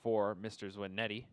4, Mr. Zwinetti.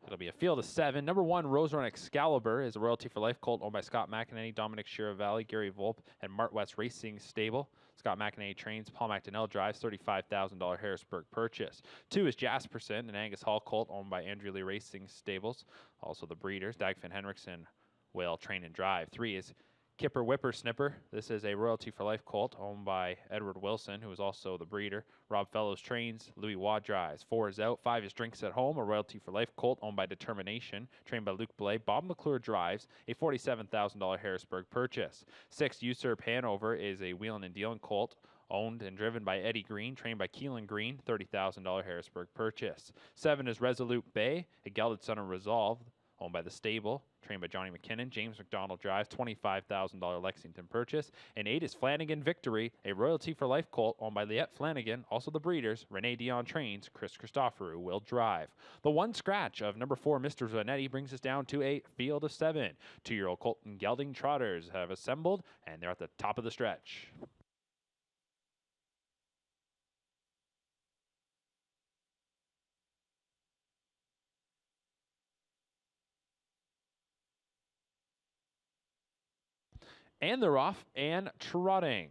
It'll be a field of 7. Number 1, Rose Run Excalibur is a royalty for life colt owned by Scott McEnany, Dominic Chiaravalli, Gary Volpe, and Mart West Racing Stable. Scott McEnany trains, Paul McDonnell drives, $35,000 Harrisburg purchase. 2 is Jasperson, an Angus Hall colt owned by Andrew Lee Racing Stables. Also the breeders, Dagfinn Henriksen will train and drive. 3 is Kipper Whippersnipper. This is a royalty for life colt owned by Edward Wilson, who is also the breeder. Rob Fellows trains, Louis Waugh drives. 4 is out. 5 is Drinks at Home, a royalty for life colt owned by Determination, trained by Luke Blay. Bob McClure drives, a $47,000 Harrisburg purchase. 6, Usurp Hanover is a wheeling and dealing colt owned and driven by Eddie Green, trained by Keelan Green, $30,000 Harrisburg purchase. 7 is Resolute Bay, a gelded son of Resolve, owned by the stable, trained by Johnny McKinnon. James McDonald drives, $25,000 Lexington purchase. And 8 is Flanagan Victory, a royalty for life colt owned by Liette Flanagan, also the breeders. Renee Dion trains, Chris Christoforou will drive. The 1 scratch of number 4, Mr. Zanetti, brings us down to a field of 7. 2-year-old Colton Gelding trotters have assembled, and they're at the top of the stretch. And they're off and trotting.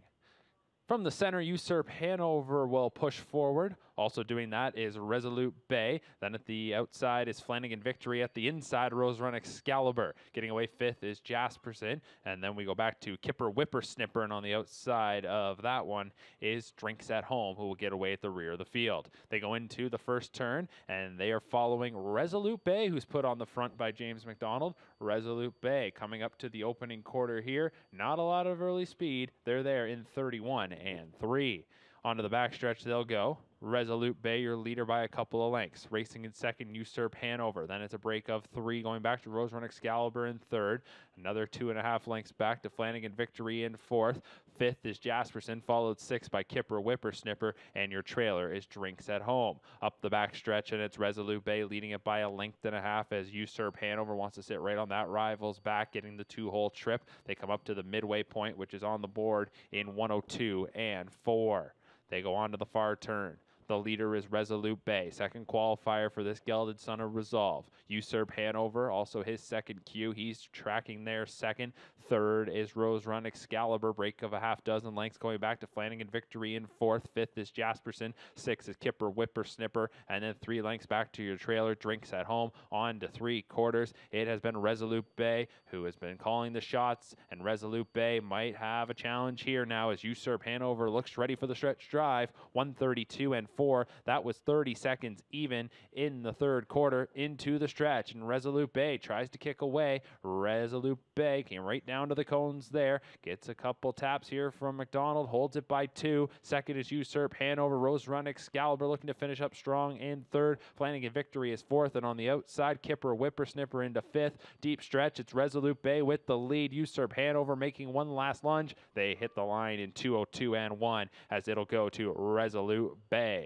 From the center, Usurp Hanover will push forward. Also doing that is Resolute Bay. Then at the outside is Flanagan Victory. At the inside, Rose Run Excalibur. Getting away 5th is Jasperson. And then we go back to Kipper Whippersnipper. And on the outside of that one is Drinks at Home, who will get away at the rear of the field. They go into the first turn, and they are following Resolute Bay, who's put on the front by James McDonald. Resolute Bay coming up to the opening quarter here. Not a lot of early speed. They're there in 31 and 3. Onto the backstretch they'll go. Resolute Bay, your leader by a couple of lengths. Racing in second, Usurp Hanover. Then it's a break of 3 going back to Rose Run Excalibur in third. Another 2.5 lengths back to Flanagan Victory in fourth. 5th is Jasperson, followed 6th by Kipper Whippersnipper, and your trailer is Drinks at Home. Up the backstretch, and it's Resolute Bay leading it by a length and a half as Usurp Hanover wants to sit right on that rival's back, getting the 2-hole trip. They come up to the midway point, which is on the board in 102 and 4. They go on to the far turn. The leader is Resolute Bay, second qualifier for this gelded son of Resolve. Usurp Hanover, also his second cue. He's tracking there second. Third is Rose Run Excalibur, break of a half dozen lengths going back to Flanagan Victory in fourth. 5th is Jasperson. 6th is Kipper Whippersnipper. And then 3 lengths back to your trailer, Drinks at Home. On to 3/4. It has been Resolute Bay who has been calling the shots, and Resolute Bay might have a challenge here now as Usurp Hanover looks ready for the stretch drive. 132 and 4. That was 30 seconds even in the third quarter into the stretch, and Resolute Bay tries to kick away. Resolute Bay came right down to the cones there, gets a couple taps here from McDonald, holds it by 2. Second is Usurp Hanover. Rose Run Excalibur looking to finish up strong in third. Flanagan Victory is 4th, and on the outside, Kipper Whippersnipper into 5th. Deep stretch, it's Resolute Bay with the lead. Usurp Hanover making one last lunge. They hit the line in 2:02 and 1 as it'll go to Resolute Bay.